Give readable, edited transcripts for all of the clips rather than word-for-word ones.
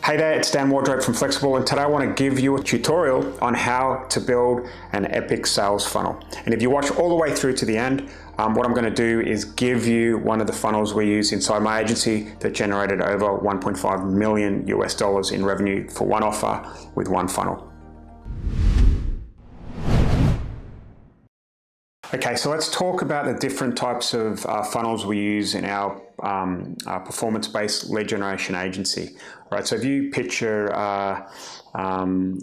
Hey there, it's Dan Wardrope from Flexible, and today I want to give you a tutorial on how to build an epic sales funnel. And if you watch all the way through to the end, what I'm going to do is give you one of the funnels we use inside my agency that generated over 1.5 million US dollars in revenue for one offer with one funnel. Okay, so let's talk about the different types of funnels we use in our performance-based lead generation agency. Right, so if you picture,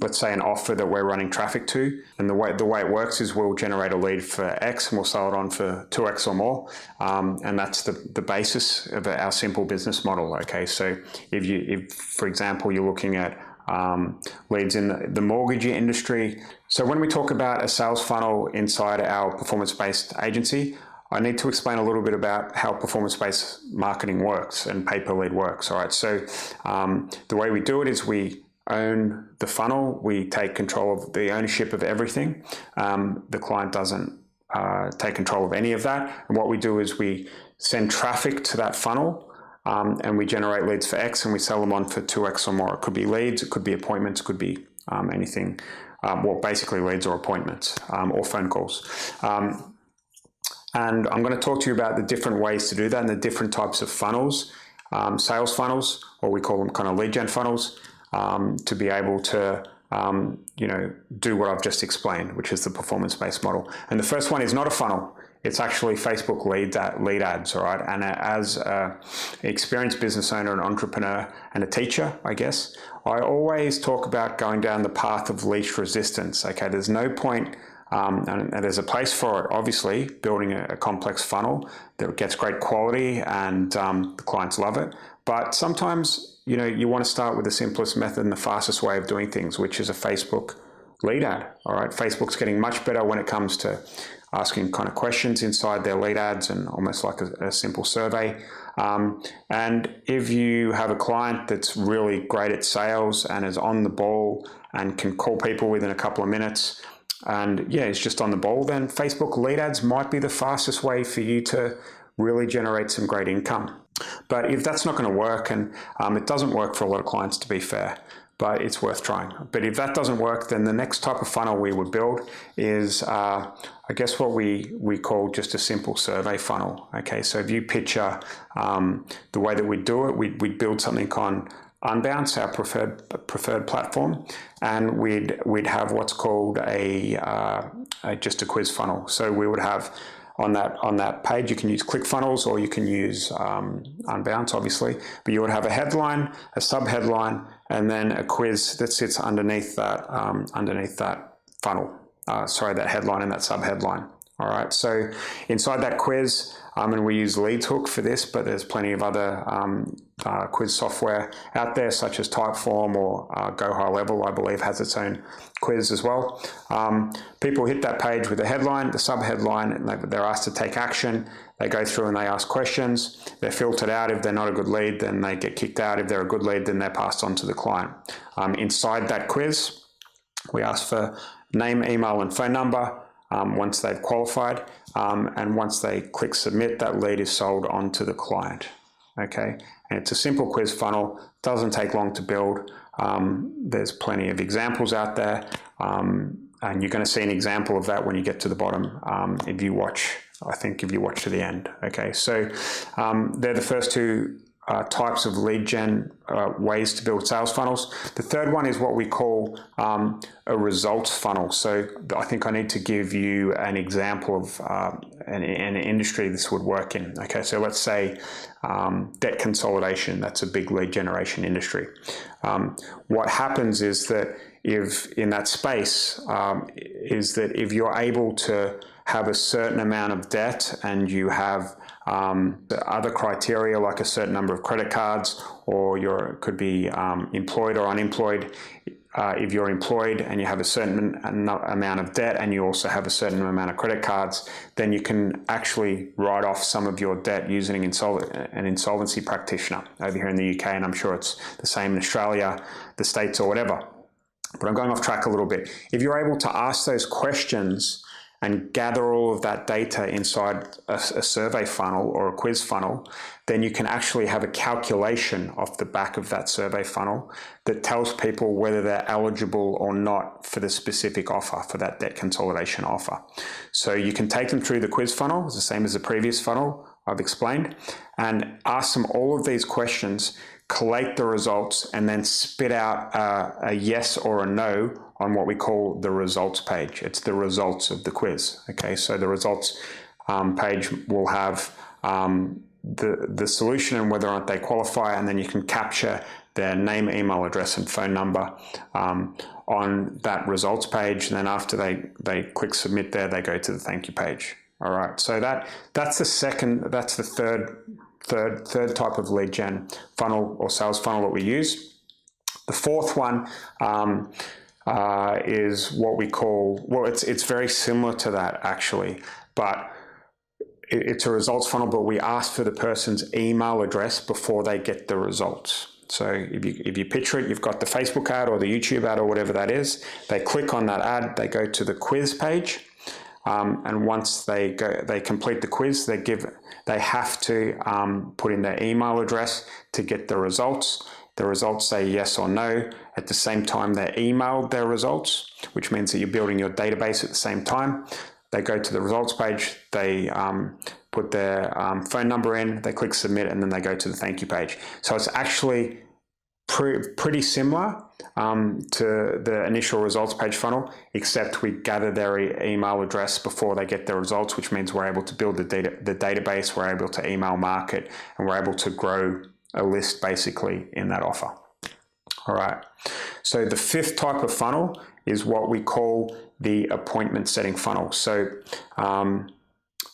let's say, an offer that we're running traffic to, and the way it works is we'll generate a lead for X and we'll sell it on for 2X or more, and that's the basis of our simple business model. Okay, so if for example you're looking at leads in the mortgage industry. So when we talk about a sales funnel inside our performance-based agency, I need to explain a little bit about how performance-based marketing works and pay-per-lead works. All right, so the way we do it is we own the funnel. We take control of the ownership of everything. The client doesn't take control of any of that. And what we do is we send traffic to that funnel, and we generate leads for X and we sell them on for 2X or more. It could be leads, it could be appointments, it could be anything. Well, basically leads or appointments or phone calls. And I'm going to talk to you about the different ways to do that and the different types of funnels, sales funnels, or we call them kind of lead gen funnels, to be able to do what I've just explained, which is the performance-based model. And the first one is not a funnel. It's actually Facebook lead ads, all right? And as an experienced business owner, an entrepreneur, and a teacher, I guess, I always talk about going down the path of least resistance, okay? There's no point, and there's a place for it, obviously, building a complex funnel that gets great quality and the clients love it. But sometimes, you want to start with the simplest method and the fastest way of doing things, which is a Facebook lead ad, all right? Facebook's getting much better when it comes to asking kind of questions inside their lead ads and almost like a simple survey. And if you have a client that's really great at sales and is on the ball and can call people within a couple of minutes and it's just on the ball, then Facebook lead ads might be the fastest way for you to really generate some great income. But if that's not going to work, and it doesn't work for a lot of clients, to be fair, but it's worth trying. But if that doesn't work, then the next type of funnel we would build is, I guess, what we call just a simple survey funnel. Okay, so if you picture the way that we do it, we'd build something on Unbounce, our preferred platform, and we'd have what's called just a quiz funnel. So we would have on that page, you can use ClickFunnels or you can use Unbounce, obviously, but you would have a headline, a sub-headline, and then a quiz that sits underneath that funnel. That headline and that sub-headline. All right, so inside that quiz, and we use LeadsHook for this, but there's plenty of other quiz software out there, such as Typeform or Go High Level, I believe, has its own quiz as well. People hit that page with the headline, the sub-headline, and they're asked to take action. They go through and they ask questions. They're filtered out. If they're not a good lead, then they get kicked out. If they're a good lead, then they're passed on to the client. Inside that quiz, we ask for name, email, and phone number. Once they've qualified, and once they click submit, that lead is sold on to the client. Okay, and it's a simple quiz funnel, doesn't take long to build. There's plenty of examples out there, and you're going to see an example of that when you get to the bottom if you watch to the end. Okay, so they're the first two types of lead gen ways to build sales funnels. The third one is what we call a results funnel. So I think I need to give you an example of an industry this would work in. Okay, so let's say debt consolidation. That's a big lead generation industry. What happens is that if in that space if you're able to have a certain amount of debt and you have the other criteria like a certain number of credit cards, or could be employed or unemployed. If you're employed and you have a certain amount of debt and you also have a certain amount of credit cards, then you can actually write off some of your debt using an insolvency practitioner over here in the UK, and I'm sure it's the same in Australia, the States, or whatever. But I'm going off track a little bit. If you're able to ask those questions and gather all of that data inside a survey funnel or a quiz funnel, then you can actually have a calculation off the back of that survey funnel that tells people whether they're eligible or not for the specific offer, for that debt consolidation offer. So you can take them through the quiz funnel, it's the same as the previous funnel I've explained, and ask them all of these questions, collate the results, and then spit out a yes or a no on what we call the results page. It's the results of the quiz. Okay, so the results page will have the solution and whether or not they qualify, and then you can capture their name, email address, and phone number on that results page. And then after they click submit there, they go to the thank you page. All right, so that's the third type of lead gen funnel or sales funnel that we use. The fourth one is what we call, well, it's very similar to that actually, but it's a results funnel, but we ask for the person's email address before they get the results. So if you picture it, you've got the Facebook ad or the YouTube ad or whatever that is. They click on that ad, they go to the quiz page, and once they complete the quiz, they have to put in their email address to get the results. The results say yes or no. At the same time, they emailed their results, which means that you're building your database at the same time. They go to the results page, they put their phone number in, they click submit, and then they go to the thank you page. So it's actually pretty similar to the initial results page funnel, except we gather their email address before they get their results, which means we're able to build the database, we're able to email market, and we're able to grow a list basically in that offer. All right, so the fifth type of funnel is what we call the appointment setting funnel. So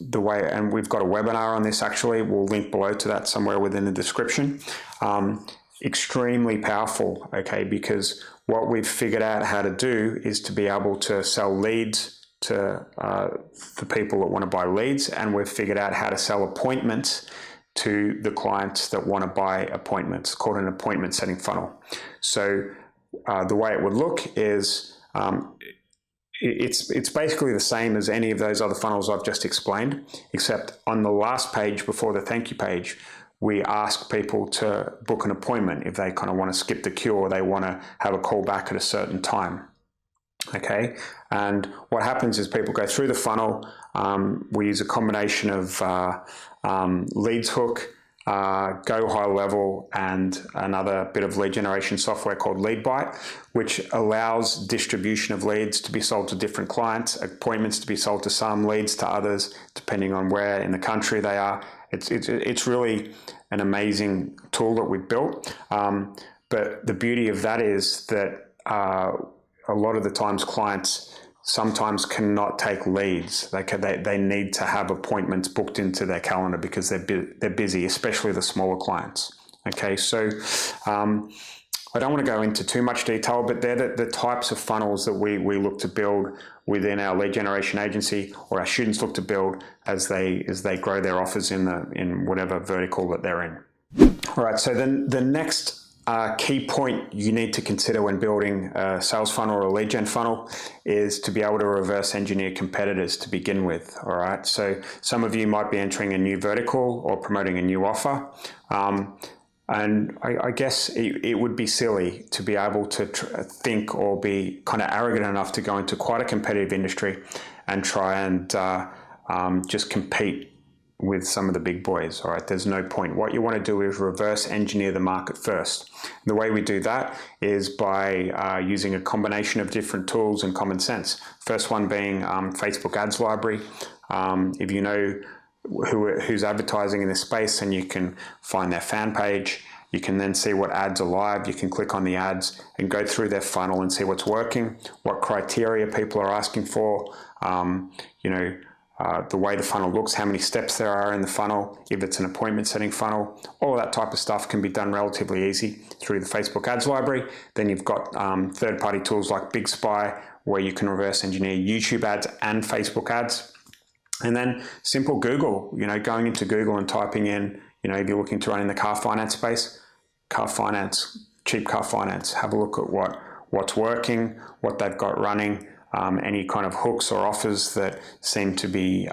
the way, and we've got a webinar on this actually, we'll link below to that somewhere within the description. Extremely powerful, okay, because what we've figured out how to do is to be able to sell leads to the people that want to buy leads, and we've figured out how to sell appointments to the clients that want to buy appointments, called an appointment setting funnel. So the way it would look is it's basically the same as any of those other funnels I've just explained, except on the last page before the thank you page, we ask people to book an appointment if they kind of want to skip the queue or they want to have a call back at a certain time. Okay, and what happens is people go through the funnel. We use a combination of leads hook, Go High Level, and another bit of lead generation software called LeadBite, which allows distribution of leads to be sold to different clients, appointments to be sold to some, leads to others, depending on where in the country they are. It's really an amazing tool that we've built. But the beauty of that is that a lot of the times clients sometimes cannot take leads. They need to have appointments booked into their calendar because they're busy, especially the smaller clients. Okay, so I don't want to go into too much detail, but they're the types of funnels that we look to build within our lead generation agency, or our students look to build as they grow their offers in whatever vertical that they're in. All right, so then the next key point you need to consider when building a sales funnel or a lead gen funnel is to be able to reverse engineer competitors to begin with. All right, so some of you might be entering a new vertical or promoting a new offer. And I guess it would be silly to be able to think or be kind of arrogant enough to go into quite a competitive industry and try and just compete with some of the big boys. All right, there's no point. What you want to do is reverse engineer the market first. The way we do that is by using a combination of different tools and common sense. First one being Facebook ads library. If you know who's advertising in this space, and you can find their fan page, you can then see what ads are live. You can click on the ads and go through their funnel and see what's working, what criteria people are asking for, the way the funnel looks, how many steps there are in the funnel, if it's an appointment setting funnel. All that type of stuff can be done relatively easy through the Facebook ads library. Then you've got third-party tools like Big Spy, where you can reverse engineer YouTube ads and Facebook ads. And then simple Google, going into Google and typing in, if you're looking to run in the car finance space, car finance, cheap car finance, have a look at what's working, what they've got running, any kind of hooks or offers that seem to be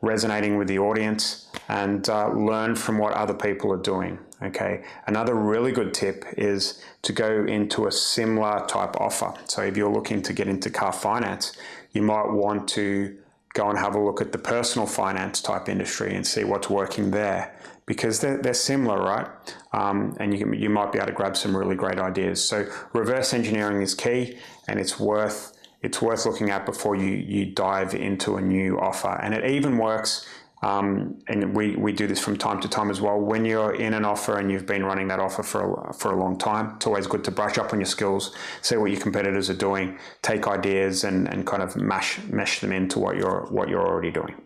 resonating with the audience, and learn from what other people are doing. Okay, another really good tip is to go into a similar type offer. So if you're looking to get into car finance, you might want to go and have a look at the personal finance type industry and see what's working there, because they're similar, right? And you might be able to grab some really great ideas. So reverse engineering is key, and it's worth looking at before you dive into a new offer. And it even works, and we do this from time to time as well. When you're in an offer and you've been running that offer for a long time, it's always good to brush up on your skills, see what your competitors are doing, take ideas and kind of mesh them into what you're already doing.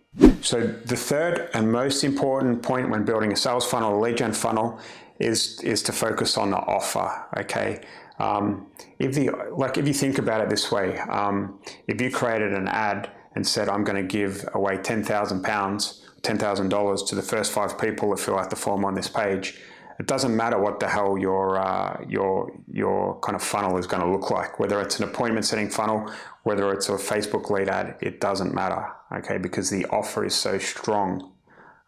So the third and most important point when building a sales funnel or lead gen funnel is to focus on the offer. Okay. If you think about it this way, if you created an ad and said, I'm going to give away $10,000 to the first 5 people that fill out the form on this page, it doesn't matter what the hell your kind of funnel is going to look like. Whether it's an appointment setting funnel, whether it's a Facebook lead ad, it doesn't matter. Okay, because the offer is so strong.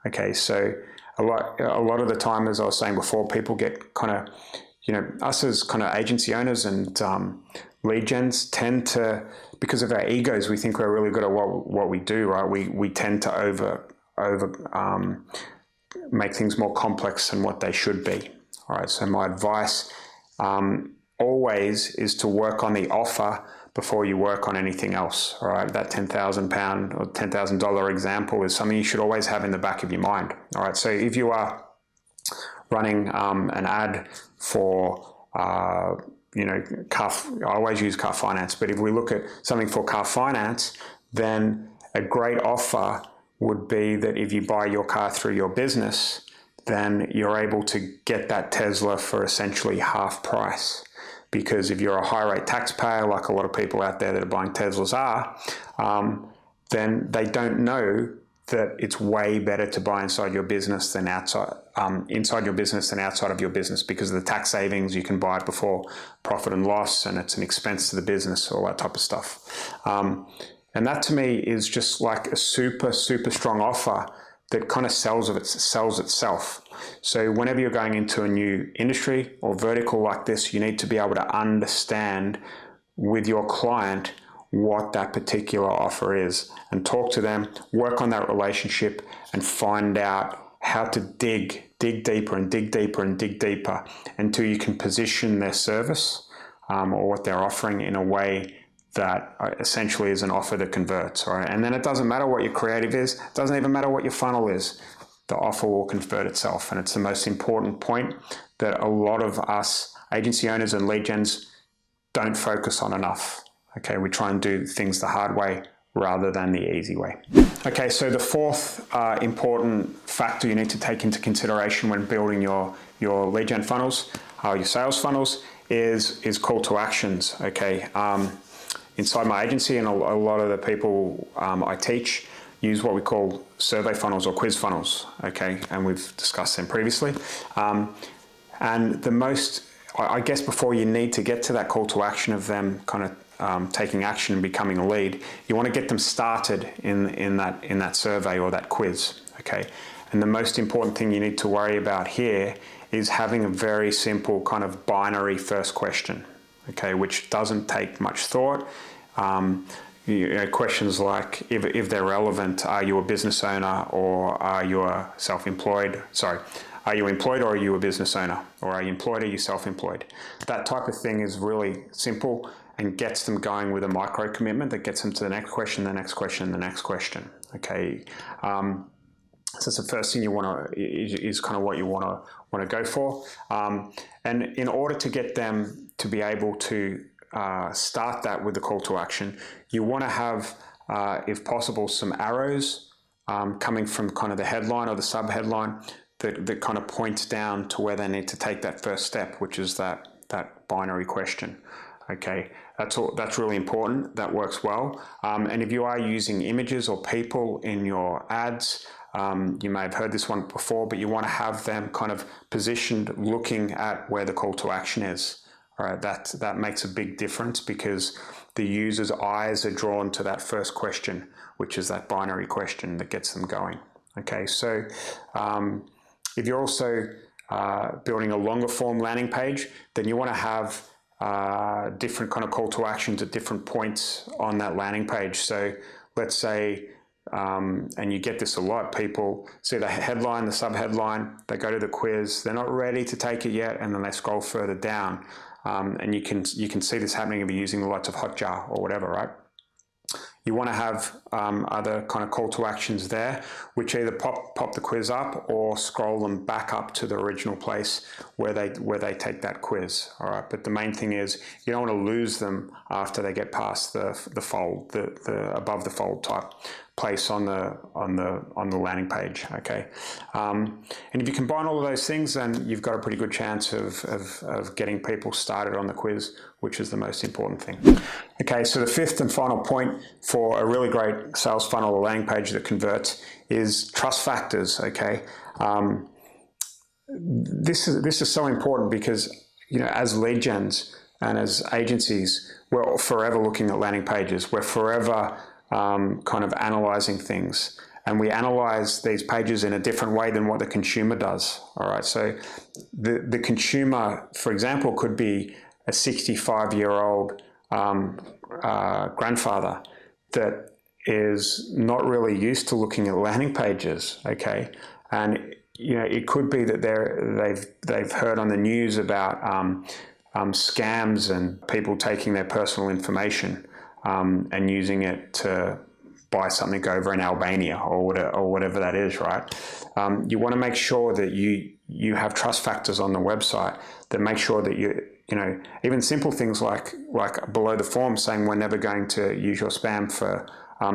Okay, so a lot of the time, as I was saying before, people get kind of, us as kind of agency owners and lead gens tend to, because of our egos, we think we're really good at what we do, right? We tend to over make things more complex than what they should be. All right. So my advice always is to work on the offer before you work on anything else. All right. That £10,000 or $10,000 example is something you should always have in the back of your mind. All right. So if you are running an ad for I always use car finance, but if we look at something for car finance, then a great offer would be that if you buy your car through your business, then you're able to get that Tesla for essentially half price. Because if you're a high rate taxpayer, like a lot of people out there that are buying Teslas are, then they don't know that it's way better to buy inside your business than outside of your business, because of the tax savings. You can buy it before profit and loss, and it's an expense to the business, all that type of stuff. And that to me is just like a super, super strong offer that kind of sells itself. So whenever you're going into a new industry or vertical like this, you need to be able to understand with your client what that particular offer is and talk to them, work on that relationship, and find out how to dig deeper and dig deeper and dig deeper until you can position their service or what they're offering in a way that essentially is an offer that converts. All right? And then it doesn't matter what your creative is, it doesn't even matter what your funnel is, the offer will convert itself. And it's the most important point that a lot of us agency owners and lead gens don't focus on enough. Okay, we try and do things the hard way rather than the easy way. Okay, so the fourth important factor you need to take into consideration when building your lead gen funnels, your sales funnels, is call to actions. Okay, inside my agency and a lot of the people I teach use what we call survey funnels or quiz funnels. Okay, and we've discussed them previously. And the most, I guess, before you need to get to that call to action of them kind of taking action and becoming a lead, you want to get them started in that survey or that quiz. Okay, and the most important thing you need to worry about here is having a very simple kind of binary first question. Okay, which doesn't take much thought. Questions like, if they're relevant, are you a business owner or are you a self-employed? Sorry. Are you employed or are you a business owner? Or are you employed or are you self-employed? That type of thing is really simple and gets them going with a micro commitment that gets them to the next question, the next question, the next question. Okay. So that's the first thing you want to, is kind of what you want to go for. And in order to get them to be able to start that with the call to action, you want to have, if possible, some arrows coming from kind of the headline or the sub-headline that kind of points down to where they need to take that first step, which is that binary question. Okay, that's really important. That works well. And if you are using images or people in your ads, you may have heard this one before, but you want to have them kind of positioned looking at where the call to action is. All right, that makes a big difference because the user's eyes are drawn to that first question, which is that binary question that gets them going. Okay, so if you're also building a longer form landing page, then you want to have different kind of call to actions at different points on that landing page. So let's say, and you get this a lot, people see the headline, the subheadline, they go to the quiz, they're not ready to take it yet, and then they scroll further down. And you can see this happening if you're using the likes of Hotjar or whatever, right? You want to have other kind of call to actions there, which either pop the quiz up or scroll them back up to the original place where they take that quiz. All right, but the main thing is you don't want to lose them after they get past the fold, the above the fold type place on the landing page. Okay, and if you combine all of those things, then you've got a pretty good chance of getting people started on the quiz, which is the most important thing. Okay, so the fifth and final point for a really great sales funnel or landing page that converts is trust factors. Okay, this is so important because, you know, as lead gens and as agencies, we're forever looking at landing pages. We're forever kind of analyzing things, and we analyze these pages in a different way than what the consumer does. All right, so the consumer, for example, could be a 65-year-old grandfather that is not really used to looking at landing pages. Okay, and you know, it could be that they've heard on the news about scams and people taking their personal information and using it to buy something over in Albania or whatever that is, right? You want to make sure that you have trust factors on the website that make sure that you know, even simple things like below the form saying we're never going to use your spam for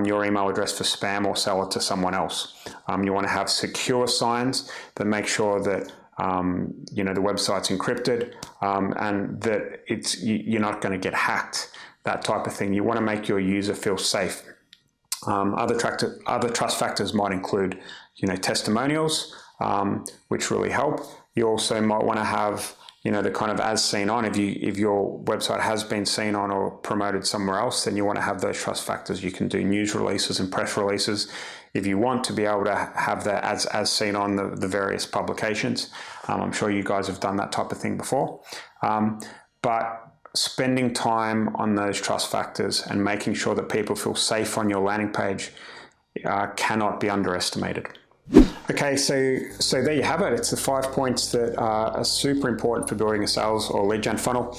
your email address for spam or sell it to someone else. You want to have secure signs that make sure that you know, the website's encrypted and that you're not going to get hacked. That type of thing. You want to make your user feel safe. Other trust factors might include, you know, testimonials, which really help. You also might want to have, you know, the kind of as seen on. If your website has been seen on or promoted somewhere else, then you want to have those trust factors. You can do news releases and press releases if you want to be able to have that as seen on the various publications. I'm sure you guys have done that type of thing before, but spending time on those trust factors and making sure that people feel safe on your landing page cannot be underestimated. Okay, so there you have it. It's the 5 points that are super important for building a sales or lead gen funnel.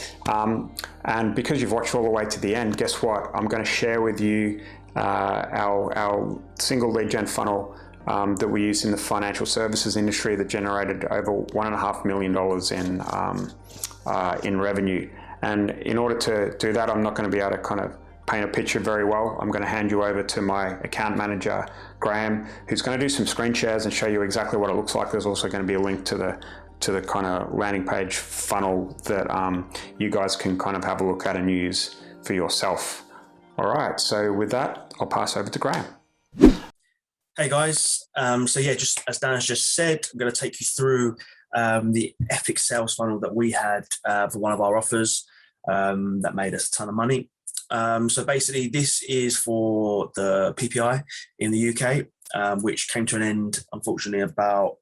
And because you've watched all the way to the end, guess what? I'm going to share with you our single lead gen funnel that we use in the financial services industry that generated over $1.5 million in revenue. And in order to do that, I'm not going to be able to kind of paint a picture very well. I'm going to hand you over to my account manager, Graham, who's going to do some screen shares and show you exactly what it looks like. There's also going to be a link to the kind of landing page funnel that you guys can kind of have a look at and use for yourself. All right, so with that, I'll pass over to Graham. Hey guys, so yeah, just as Dan has just said, I'm going to take you through the epic sales funnel that we had for one of our offers that made us a ton of money. So basically this is for the PPI in the UK, which came to an end, unfortunately, about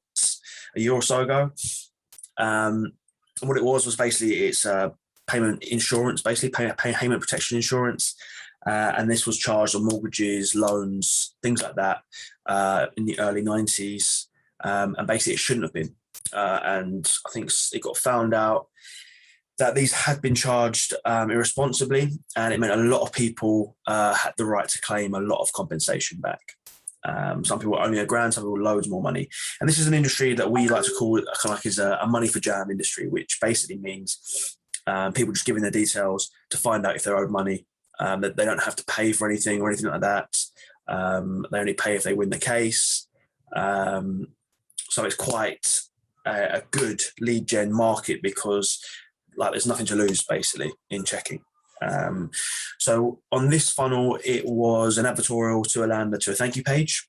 a year or so ago. And what it was basically, it's payment insurance, basically payment protection insurance. And this was charged on mortgages, loans, things like that in the early 90s. And basically it shouldn't have been. And I think it got found out that these had been charged irresponsibly, and it meant a lot of people had the right to claim a lot of compensation back. Some people only $1,000, some people loads more money. And this is an industry that we like to call kind of like is a money for jam industry, which basically means people just giving their details to find out if they're owed money, that they don't have to pay for anything or anything like that. They only pay if they win the case. So it's quite a good lead gen market because like there's nothing to lose basically in checking. So on this funnel, it was an advertorial to a lander to a thank you page.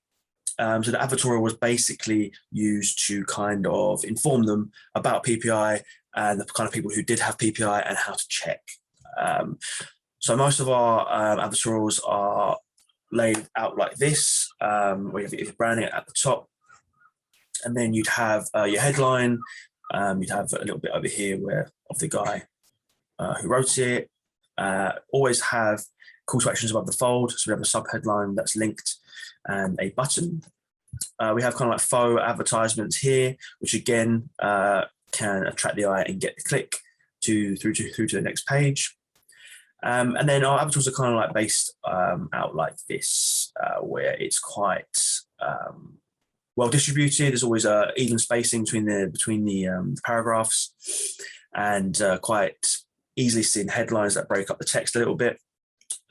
So the advertorial was basically used to kind of inform them about PPI and the kind of people who did have PPI and how to check. So most of our advertorials are laid out like this, where you have your branding at the top, and then you'd have your headline. You'd have a little bit over here where of the guy who wrote it. Always have call to actions above the fold. So we have a sub headline that's linked and a button. We have kind of like faux advertisements here, which again can attract the eye and get the click through to the next page. And then our advertorials are kind of like based out like this, where it's quite well distributed. There's always a even spacing between the paragraphs, and quite easily seen headlines that break up the text a little bit.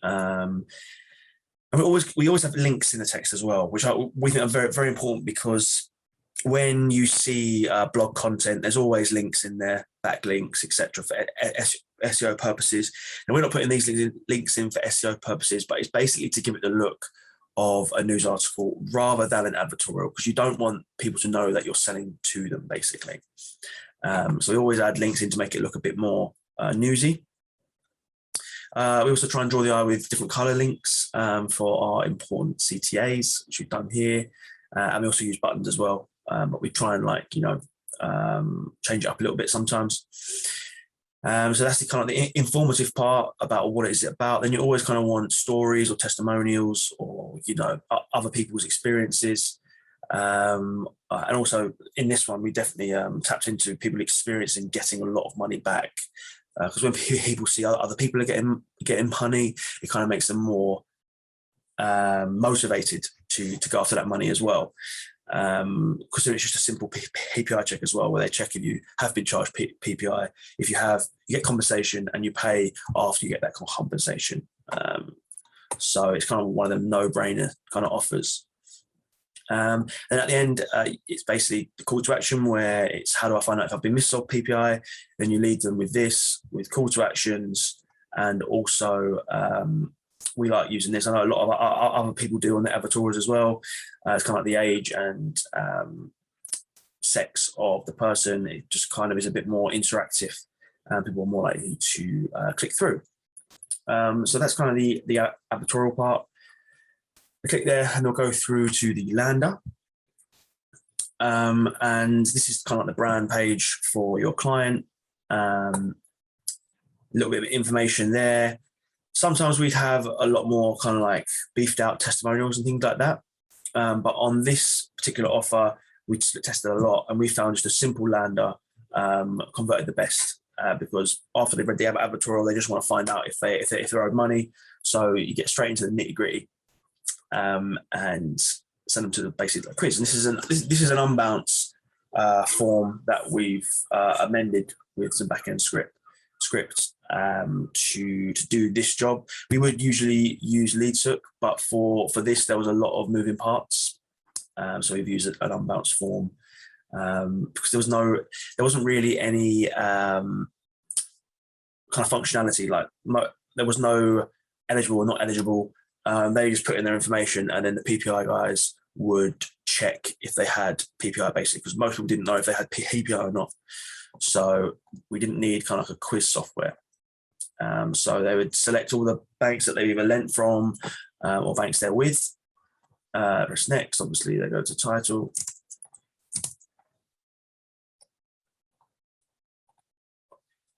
And we always have links in the text as well, which we think are very, very important, because when you see blog content, there's always links in there, backlinks, etc., for SEO purposes. And we're not putting these links in for SEO purposes, but it's basically to give it the look of a news article rather than an advertorial, because you don't want people to know that you're selling to them, basically. So we always add links in to make it look a bit more newsy. We also try and draw the eye with different color links for our important CTAs, which we've done here. And we also use buttons as well, but we try and change it up a little bit sometimes. So that's the kind of the informative part about what it is about. Then you always kind of want stories or testimonials or, other people's experiences. And also in this one, we definitely tapped into people experiencing getting a lot of money back. Because when people see other people are getting money, it kind of makes them more motivated to go after that money as well. Because it's just a simple PPI check as well, where they check if you have been charged PPI. If you have, you get compensation, and you pay after you get that compensation. So it's kind of one of the no-brainer kind of offers. And at the end, it's basically the call to action, where it's how do I find out if I've been missold PPI? Then you lead them with this, with call to actions, and also we like using this. I know a lot of other people do on the advertorials as well. It's kind of like the age and sex of the person. It just kind of is a bit more interactive, and people are more likely to click through. So that's kind of the advertorial part. I click there and they'll go through to the lander. And this is kind of like the brand page for your client. A little bit of information there. Sometimes we'd have a lot more kind of like beefed out testimonials and things like that. But on this particular offer, we tested a lot, and we found just a simple lander converted the best, because after they've read the advertorial, they just want to find out if they're owed money. So you get straight into the nitty gritty. And send them to the basic quiz. And this is an unbounce form that we've amended with some backend script to do this job. We would usually use LeadSook, but for this there was a lot of moving parts. So we've used an unbounce form because there wasn't really any kind of functionality. Like there was no eligible or not eligible. They just put in their information, and then the PPI guys would check if they had PPI, basically, because most people didn't know if they had PPI or not. So we didn't need kind of like a quiz software. So they would select all the banks that they've either lent from or banks they're with. Press next. Obviously, they go to title.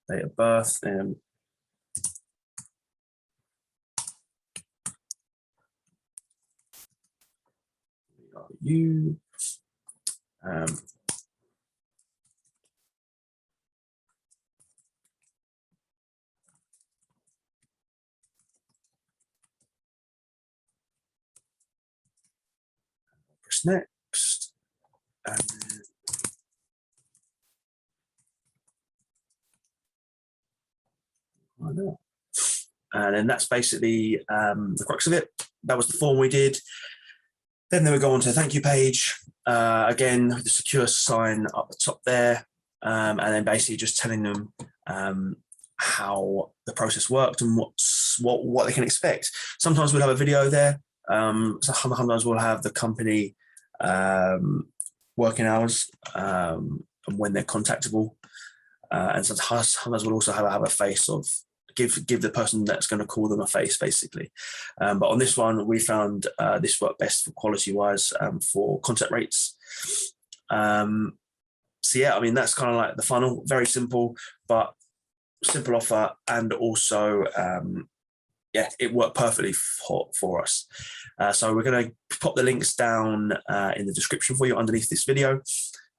Date of birth, and you. Press next. And then that's basically the crux of it. That was the form we did. Then they would go on to the thank you page. Again, the secure sign up the top there. And then basically just telling them how the process worked and what they can expect. Sometimes we'll have a video there. Sometimes we'll have the company working hours and when they're contactable. And sometimes we'll also have a face of give the person that's going to call them a face, basically. But on this one, we found this worked best for quality wise for contact rates. So yeah, I mean, that's kind of like the funnel, very simple, but simple offer. And also, yeah, it worked perfectly for us. So we're going to pop the links down in the description for you underneath this video.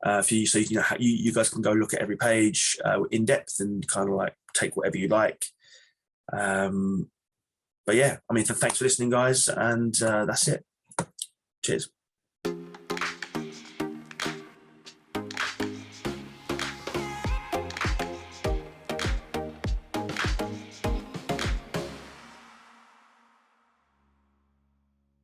For you, so you guys can go look at every page in depth and kind of like take whatever you like. But yeah, I mean, thanks for listening, guys, and that's it. Cheers.